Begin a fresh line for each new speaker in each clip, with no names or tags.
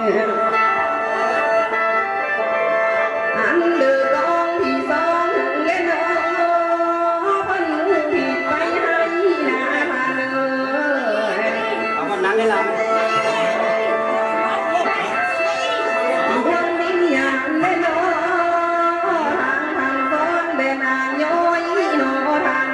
อันเดือดร้อนที่สองถึงเล่นเนาะพันผิดไปให้นาพัน
เอามันนั่งให้เรา
วันนี้อยากเล่นเนาะทางซ้อนเดินนางย้อยเนาะทาง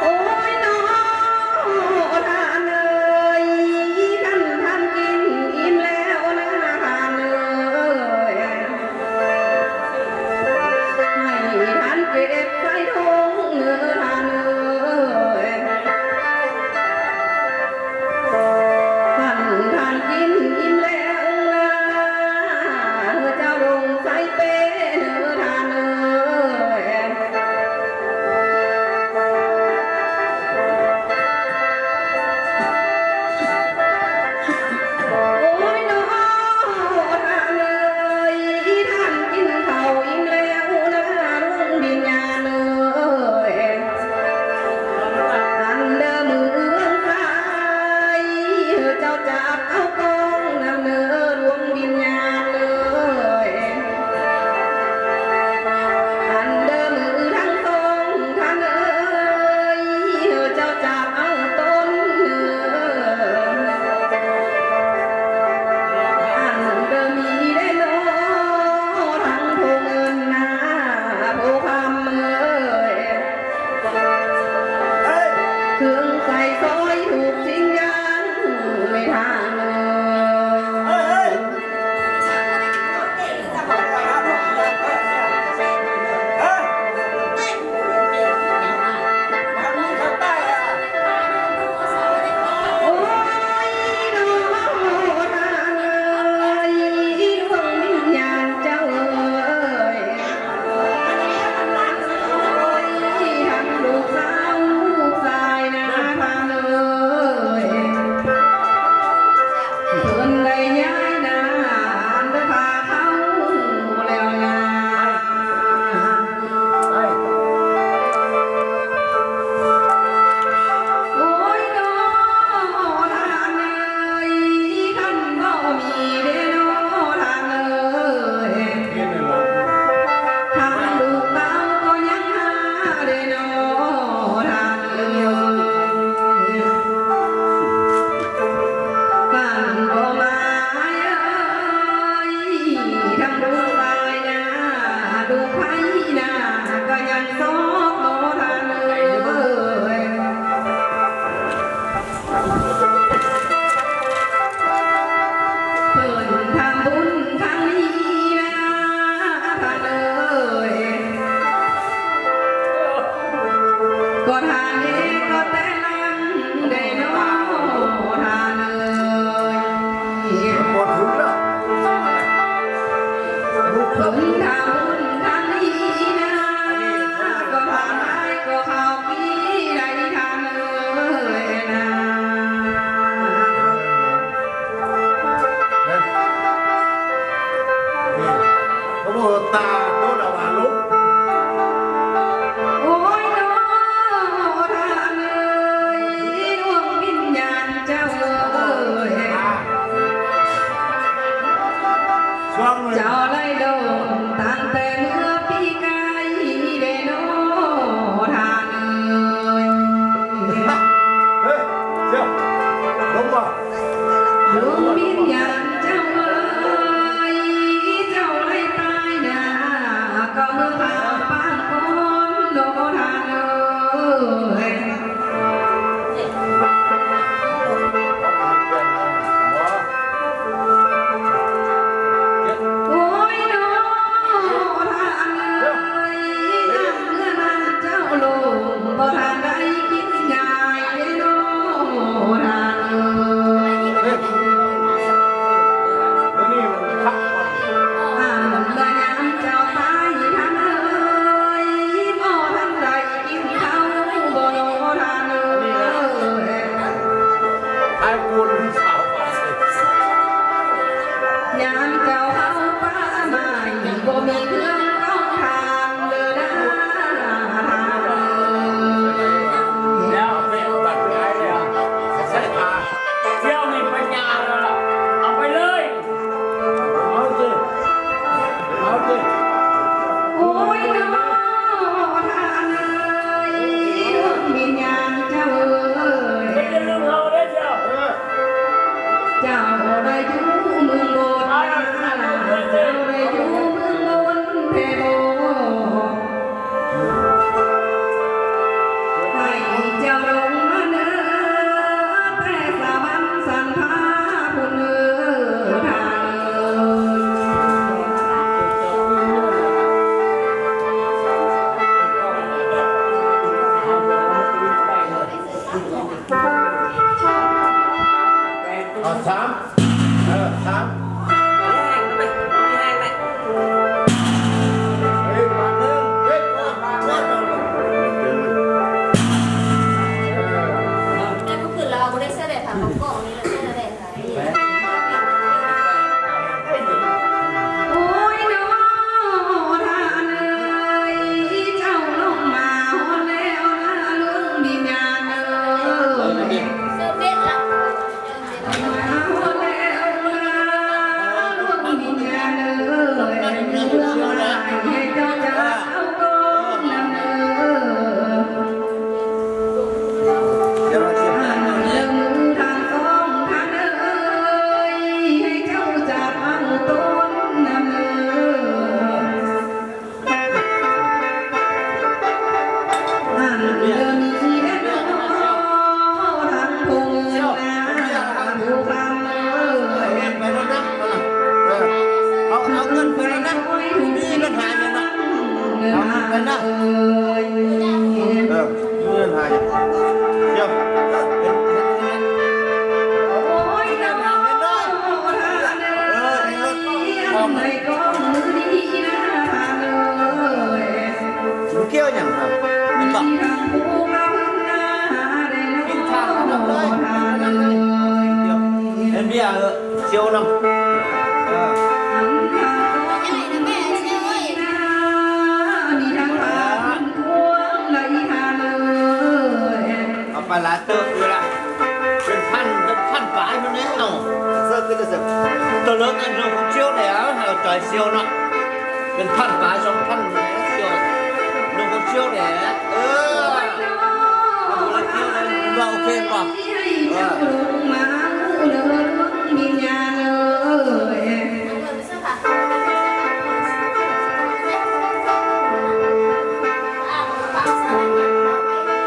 โอ้ยน้อทานเอ้ยท่านกินอิ่มแล้วนะทานเอ้ยให้ท่านเก็บใส่ถุงเนื้อทานเอ้ยท่านกินอิ่มแล้วนะเจ้าลงใส่เป้เนื้อทานเอ้ย โอ้ยน้อท่านเอ้ยท่านกินข้าวอิ่มแล้วนะรุ่งดินญาณเอ้ยอันเดิมเมืองไทยเจ้าจับเอากองนำเนื้อดวงวิญญาณเลยอันเดิมมือทั้งตรงท่านเอ้ยเจ้าจับเอาต้นเนื้อ อันเดิมมีได้โลทั้งผู้เงินนาผู้คำเอ่ยเครื่องใส่ซอยถูกทิ้งยังไม่ทางเลยโอ้ยน้องทางเอ้ยดวงวิญญาณเจ้าเอ้ยทั้งลูกสาวลูกชายนะทางเอ้ยเพิ่นได้ย้ายนานได้พาเขาแล้วนะ โอ้ยน้อทานเอ้ยคันบ่มีเด้น้อทานเอ้ยทางลูกเต้าก็ยังหาเด้น้อทานเอ้ยบ้านบ่มาเอ้ยทั้งลูกชายนะลูกไผนะก็ยังซอกน้อทานเอ้ย เพิ่นทำบุญครั้งนี้นะท่านเอ้ยก็ทานเองก็แต่ลังได้น้อทานเอ้ยเพิ่นทำบุญครั้งนี้นะก็ทานได้ก็เข้าปีได้ทานเอ้ยนะ
ตาโดนเอามาลุก
โอ้ยน้อทาน เจ้าลงมาเนื้อแต่สาบันสันพาผู้เนื้อทาง
เอาสามสามเฮ้ยมาหนึ่งเฮ้ยมาหนึ่ง
แต่เมื่อคืนเราไม่ได้เสื้อแบบผ่าของกล่องนี้เราเสื้อแบบไหน
โอ้ยน้อท่านเอ้ยเจ้าลงมาฮอดแล้วนะลุงดินญาณเอ้ย
เสื้อเบ็ดละ
มาฮอดแล้วนะลุงดินญาณเอ้ยเรื่องอะไรให้เจ้าจะเอาก้อนนำเอ้ย
เดี๋ยวเราเทียบกัน
เรื่องมือทางสองทางเอ้ยให้เจ้าจับเอาต้นนำเอ้ยอันเดินนี้เด้อทางพงเงินนาผู้คำเอ้ย
ไปแล้วนะเอาเงินไปแล้วนะมีปัญหาอย่างนั้นเอาเงินไปนะ
เอ้ย
เงื่อนหายเดี๋ยว
โอ้ยน้องท่านเอ้ยเอาในกองมือดีนะท่านเอ้ย
มันเกี่ยวอย่างไรมันบอก
ที่ทางผู้มาพึ่งหน้าได้น้องท่านเอ้ย
เดี๋ยวเอ็นเบียร์เชียวน้ำ
อันทางกอง
ใหญ่นะแม่เสื้อเว้ย
หน้ามีทางพาพึ่งพวงเลยท่านเอ้ย
เอาไปละเติมเลยละเป็นพันปลายมันเนี่ยเอาเสื้อก็จะเสื้อตัวเลิกอันเรื่องของเชียวแล้วเราจ่อยเชียวเนาะเป็นพันปลาย2,000เนี่ยเชียวเรื่องของเชียวเนี่ย
โ
เอ
อ้ย
อ
น้องท่านเอ้ย
ว่าโอเคป่ะ
ให้เจ้าลงมาเลือดวิญญาณเอ้ย
เอาเงินไปเสื้อผ้า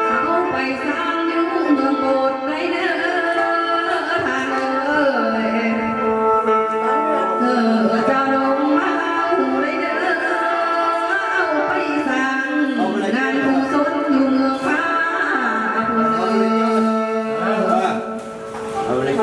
เอาไปสร้างอยู่เมืองโบสถ์ไรเด้อทางเอ้ยเจ้าลงมาเอาไรเด้อเอาไปสร้างงานกุศลอยู่เมืองฟ้าพุ่นเอ้ย
เอาเลย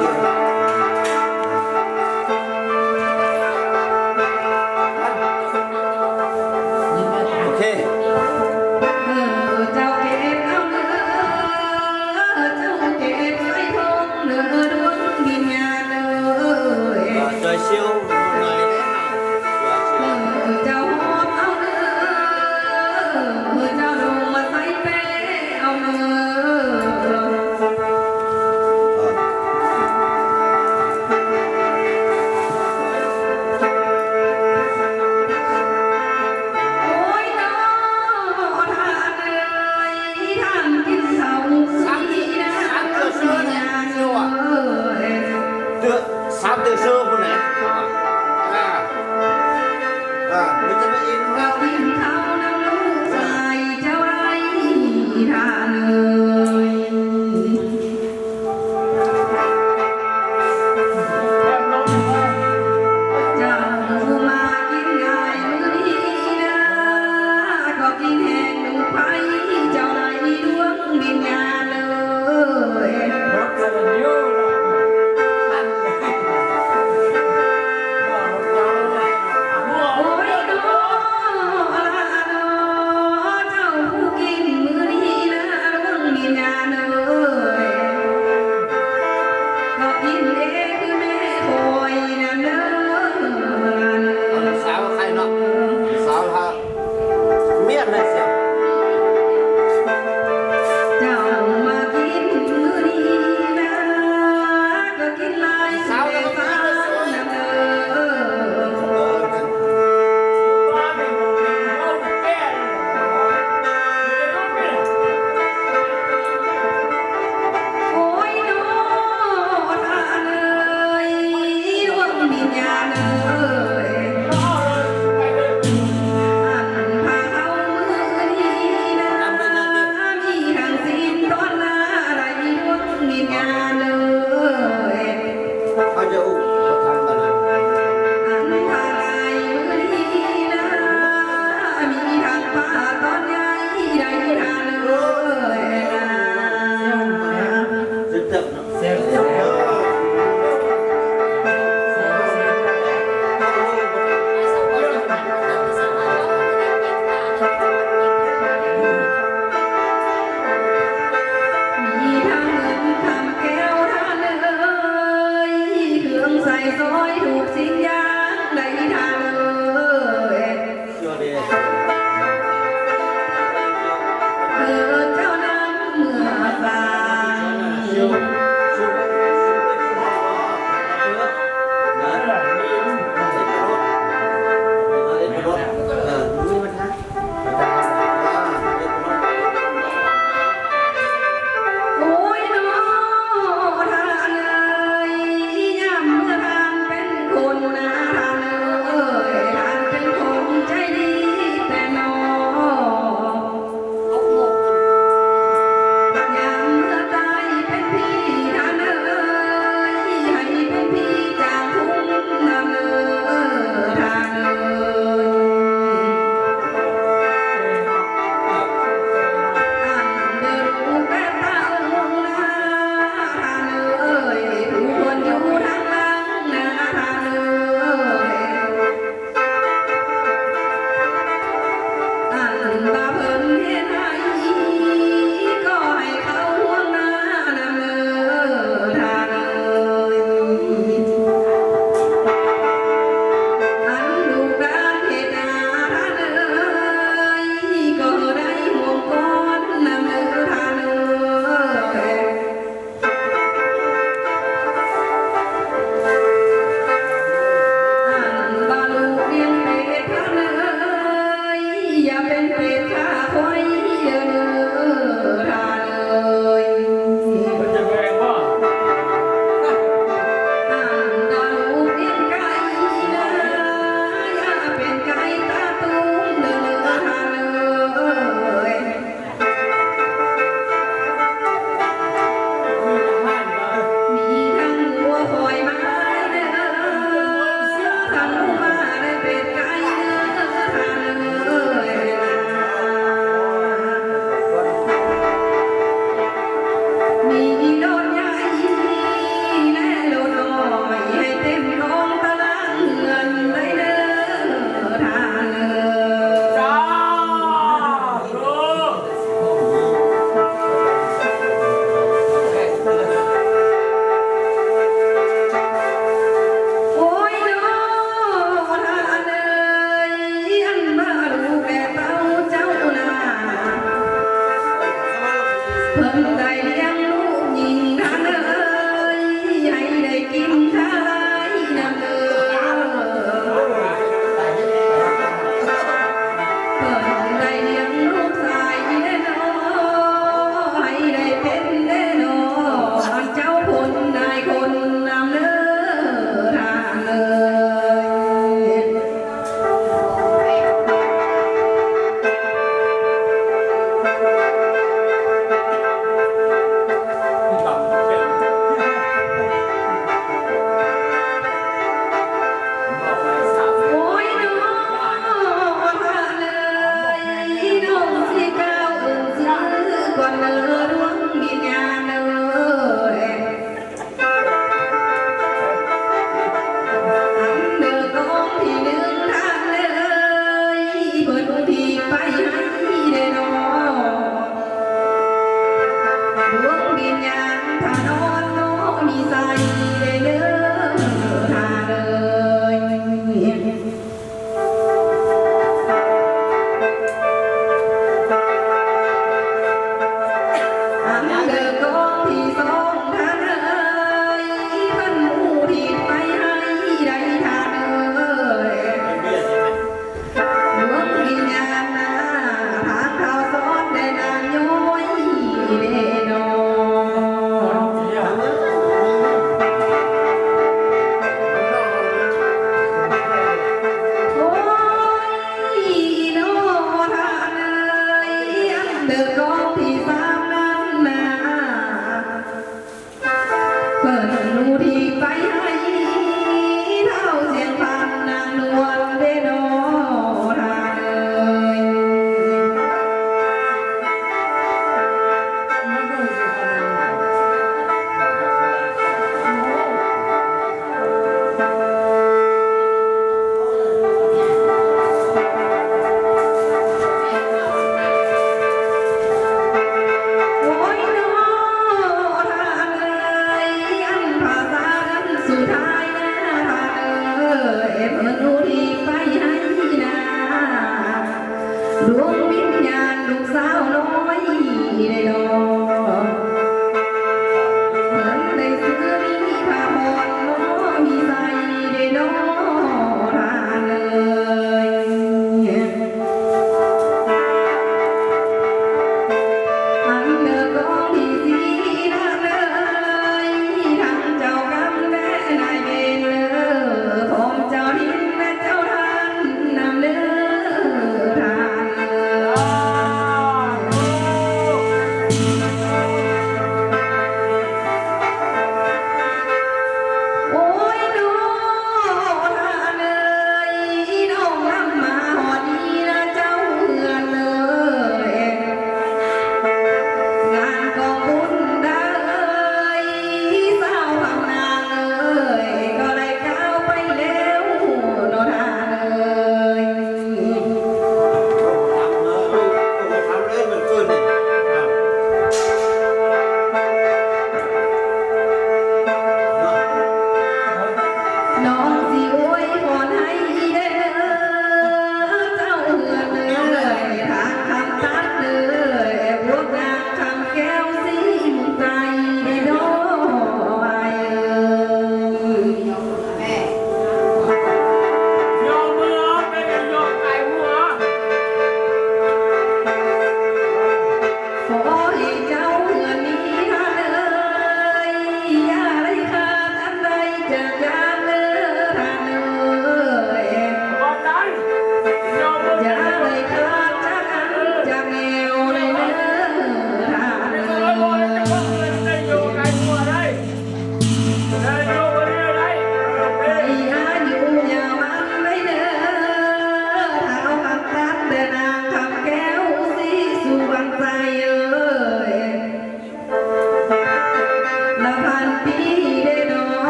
โอ้ยน้อทานเอ้ยยามเมื่อทานเป็นคนนะทานเอ้ยทานเป็นคนใจดีแต่น้อ ยามเมื่อตายเป็นพี่ทานเอ้ยให้เป็นพี่จากทุ่งนาเอ้ยทานเอ้ยอันเดินรูปแบบตาองนาทานเอ้ยผู้คนอยู่ทางหลังนาทานเอ้ยอันบาเพิ่นเฮ็ดให้ก็ให้เขาห่วงหน้านำเอ้ยทานเอ้ยอันลูกหลานเฮ็ดนาทานเอ้ยก็ได้ห่วงก่อนนำเอ้ยทานเอ้ย อันบาลูกเลี้ยงเป็ดทานเอ้ยอย่าเป็นเป็ดข้าคอยเด้อทานเอ้ยอันบาลูกเลี้ยงไก่นะอย่าเป็นไก่ตาตุ้มเด้อทานเอ้ย มีทั้งวัวคอยมาเด้อทั้งหมูมาได้เป็ดไก่เด้อทานเอ้ยมีโดดใหญ่และโดดน้อยให้เต็มท้องตารางเงินได้เด้อทานเอ้ย โอ้ยน้อทานเอ้ยอันมาลูกแก่เต้าเจ้านาเพิ่นได้เลี้ยงลูกหญิงทานเอ้ยให้ได้กินข้าวนำเด้อเพิ่นได้เลี้ยงลูกชายแน่นอให้ได้เป็นแน่นอเจ้าคนนายคนนำเด้อทานเอ้ย โอ้ยน้อทานเลยน้องสิก้าวเอิ้นซื้อก่อนเด้อดวงวิญญาณเอ้ยอันเด้อกองที่หนึ่งทานเลยเพิ่นที่ไปให้เด้อน้อดวงวิญญาณถ้านอนน้อมีใส่เด้อทานเลย อันเดินกองที่สองทานเอ้ยเพิ่นผู้ที่ไปให้ได้ทานเอ้ยดวงวิญญาณนาทางข่าวสอนได้นางย้อยเด้อนอโอ้ยน้อทานเอ้ยอันเดินกองที่สามนั้นนา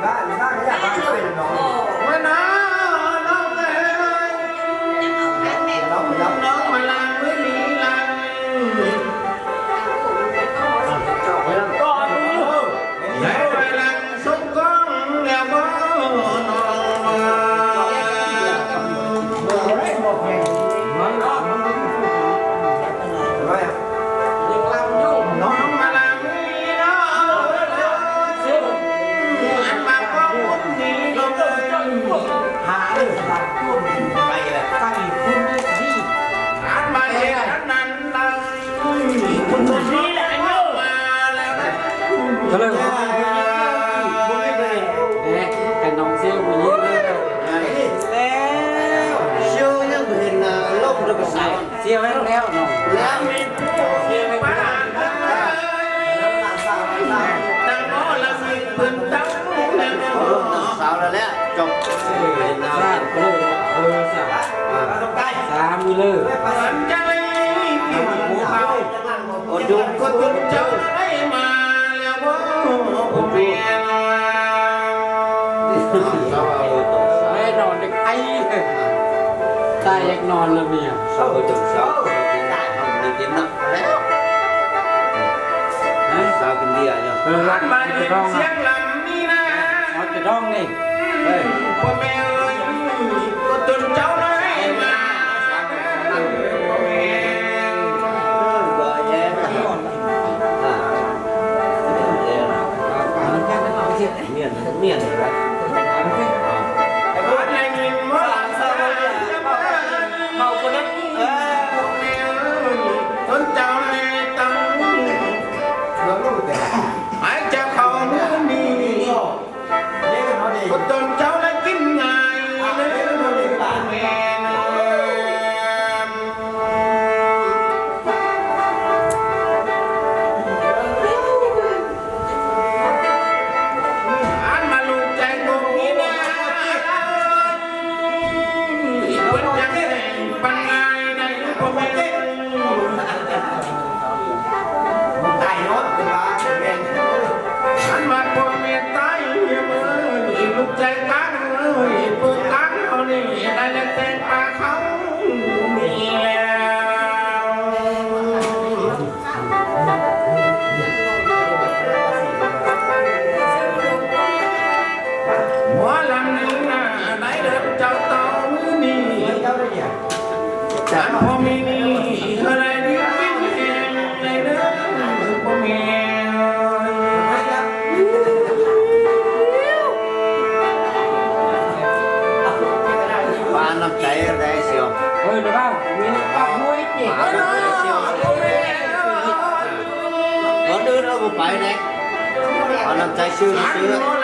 บ้านบ้านก็อยากบ้านเป็นน้อง
มาน้าน้องเอ้ย
น้องน้อง
น้องมาลังไม่มีลังก่อนใหญ่ไปลังสุกก้องแล้วก็นอนน้องมาลังมีน้องอันมาก็มุดหนีลงเลยหาเลยไปเลยอันมาเจ็บนั้นลังคุณนี่แหละโยมาแล้วนะ
ก็เลยแต่น้องเซี่ยวมาเยอะเลยแล้ว
เชื่อยังเห็นลมด้วยภาษา
เซี่ยวแล้วน้อง
แล้วมีเสียงบ้านตั้งน้อละมีปืนตั้งแล้วน้องสาวแล้วแหละจบเห็นแล้ว
สามเลยสามมือเลย
สันใจที่หัวเขาอดยุ่งก็ตุ้นเจ้าได้มาแล้วว่าผมเปลี่ยน
ไม่นอนเด็กไอ้ตายอยากนอนแล้วเมีย
sau từ sau đi kiếm nặng đấy sao kinh đi à nhỉ
รัก
mà
จะร้อง
xiên làm đi nè
เขาจะร้องนี่
พ่อแม่เอ้ยก็จนเจ้าได้มาพ่อแม่vợ em miền miền đấy anh này nhìn mất màu của đất con cháu này tăng ai cha không đi con cháu đã kín ngày anh mà lùi chạy cùng đi nè quên chẳng hẹn ban ngày này có mẹ anh mà có mẹ tay lúc chạy cán ơi bước cán họ đi đây là tên ba không đi mỗi lần đi là lấy được cháu tao đi anh hôm đi ở đây đi kiếm em đây đó có mẹ ba năm chạy ở đây siêu
เฮ้ยเดี๋ยวมีปากมุ้ยจี
có đứa nó cũng phải này ba năm chạy siêu nó siêu được không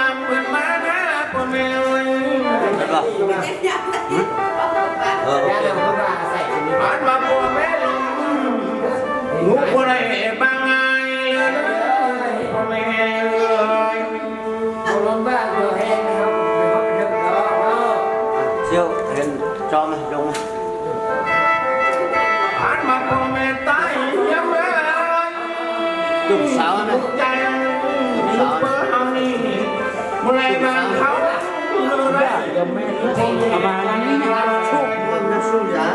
anh mà của mẹ ngủ của này ba ngày của mẹ ơi siêu hình cho mày đúng anh mà của mẹ tay nhắm ơi chục sáu này chục sáu này một ngày mà khóc nó đấy
ประมาณนี้นะชุบ
nó xuống giá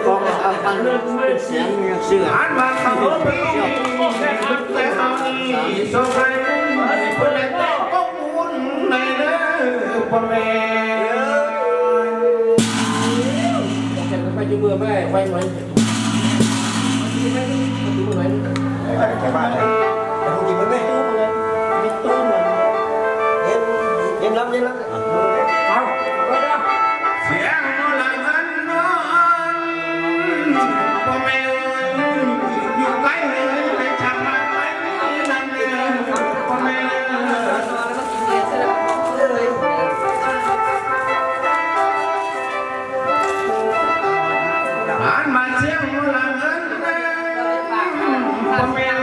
con ăn ăn sáng như xưa anh mà không biết sẽ ăn sẽ ăn sau này bữa nay tao có muốn này đó con mẹ
ไปจุ่มมือไปไว้ไว้
cái bạn này không chỉ mới biết em lắm em lắm
เอาไปเด้อ
เสียงnó là anh nó con mẹ ơiอยู่ใกล้เลยไม่ทำอะไรนั่นเองcon mẹ anh mà xiên nó là anh con mẹ ơi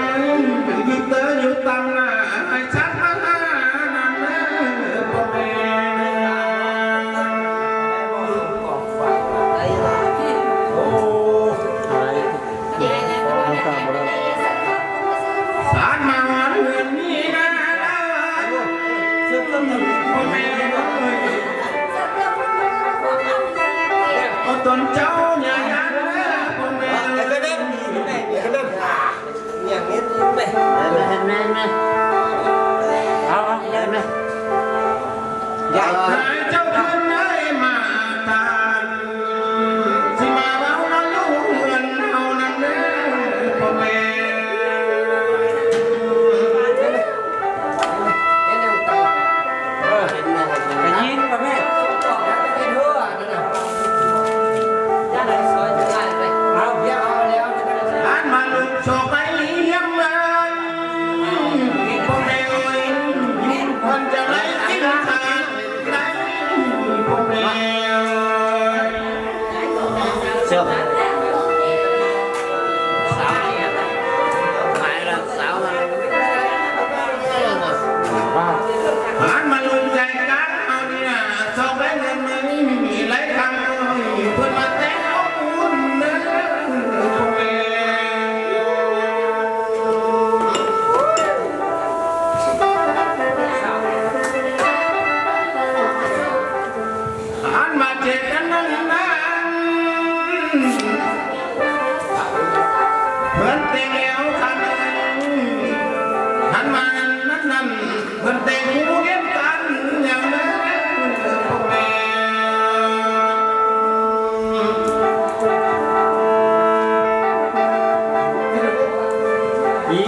อี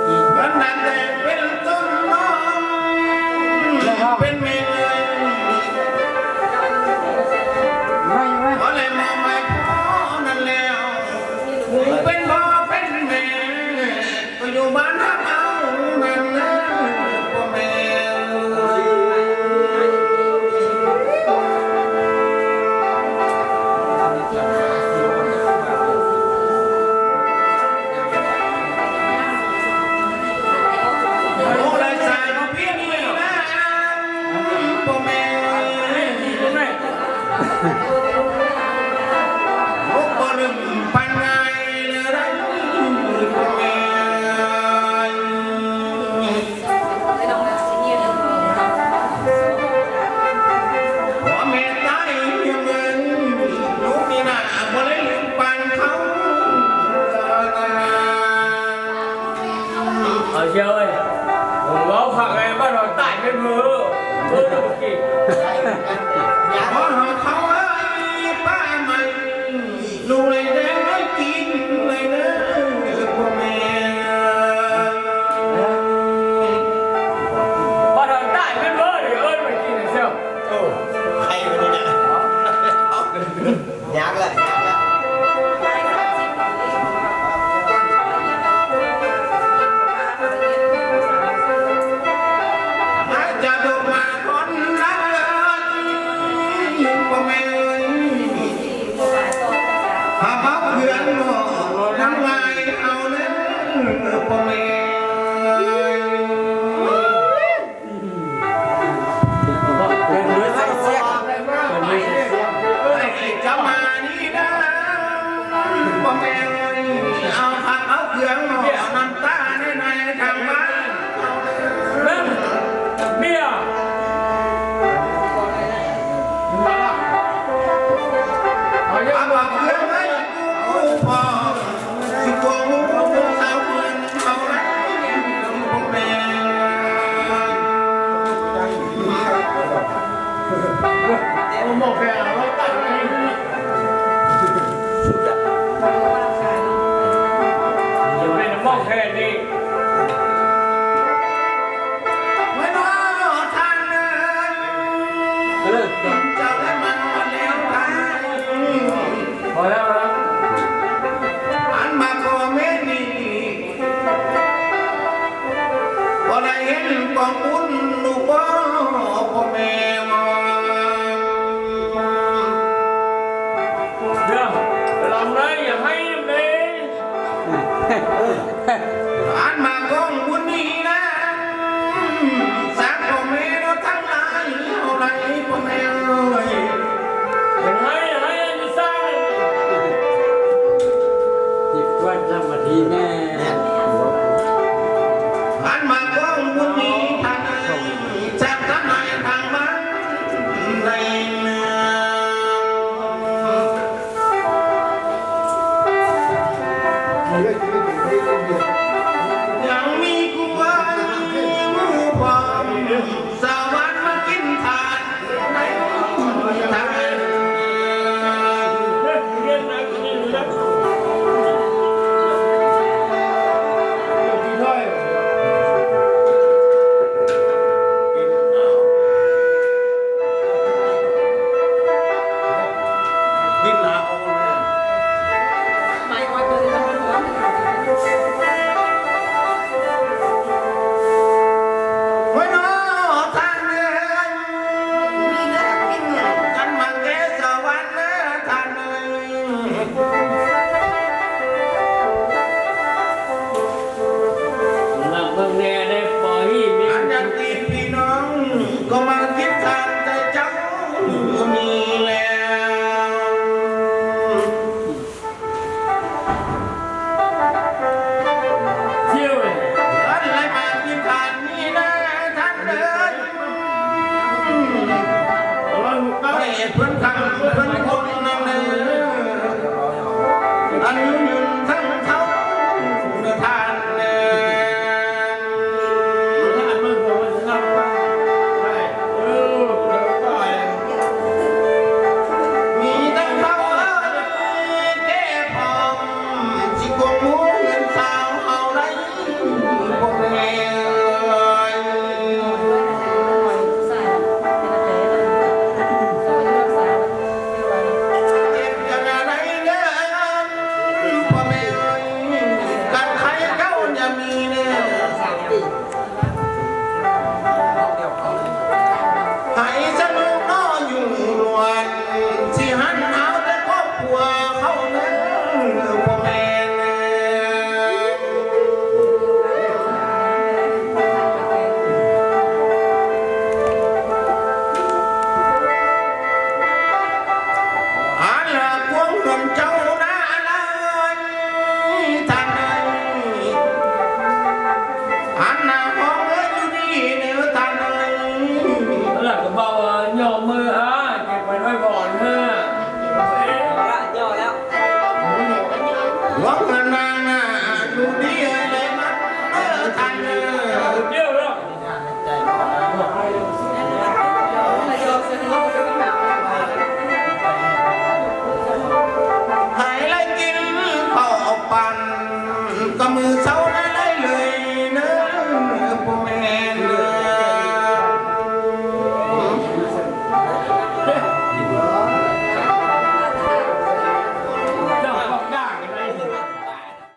อี
วันนั้นแต่เป็นต้นน้องเป็นเมย์เลย
ไม่ไม่
เพราะเลยมองไม่พอนั่นแล้วหูเป็นพ่อเป็นแม่ก็อยู่บ้านทับเอานั่นนะพ่อแม่ โอ้เลยใส่มาเพียงเลยนะพ่อแม่โอ้บ่ลืมปันไงเลยพ่อแม่พ่อแม่ตายยังเงินลูกนี่น่ะบ่เลยลืมปันเขา
ở chơi ngó phạt em bắt đầu tải lên mưa mưa được kì
ขอหาเขาเอ้ยป้ามันลูกเลยแดงไม่กินเลยนะพ่อแม่
bắt đầu tải lên mưa thì ơi mày kì này sao
ใครวันนี้เนี่ยยักษ์เลยยักษ์เลย
อาจจะดูมาคนละพ่อแม่หาเขาเพื่อนทั้งหลายเอาเลยพ่อแม่
เป็นเนื้อใส่เสี้ย
เป็นไม่ใช่
จะมานี่นะพ่อแม่เอาผักเอาเกลือเอาน้ำตาในทางบ้าน
lên bia
เอาผักเกลือให้กูพอสิบวงสาวเพื่อนเอาละพ่อแม่
một kẻ nó tải lên mày nó mong kẻ đi
ไม่น้อทางเลย
เลิก
เจ้าได้มันมาแล้วทาง
rồi đó
อันมาพ่อแม่นี่พอได้เห็นกองบุญลูกพ่อพ่อแม่มา
được làm đâyอย่าให้làm đây
อันมากองบุญนี่นะสักพ่อแม่เราทั้งหลายเอาไรพ่อแม่เอ้ย
อย่าให้anh sai
หยิบก้อนสมาธิแน่
อันมากองบุญนี่ทางไหนจากทางไหนทางบ้านในเมืองยังมีกูว่ามูพอมสวรรค์มากินทานในทาง
Điên này có nhìn được
กินลาโอเลย ไว้น้อทางเดินกันมาเกสวรรค์นะทางเดิน
là vâng nè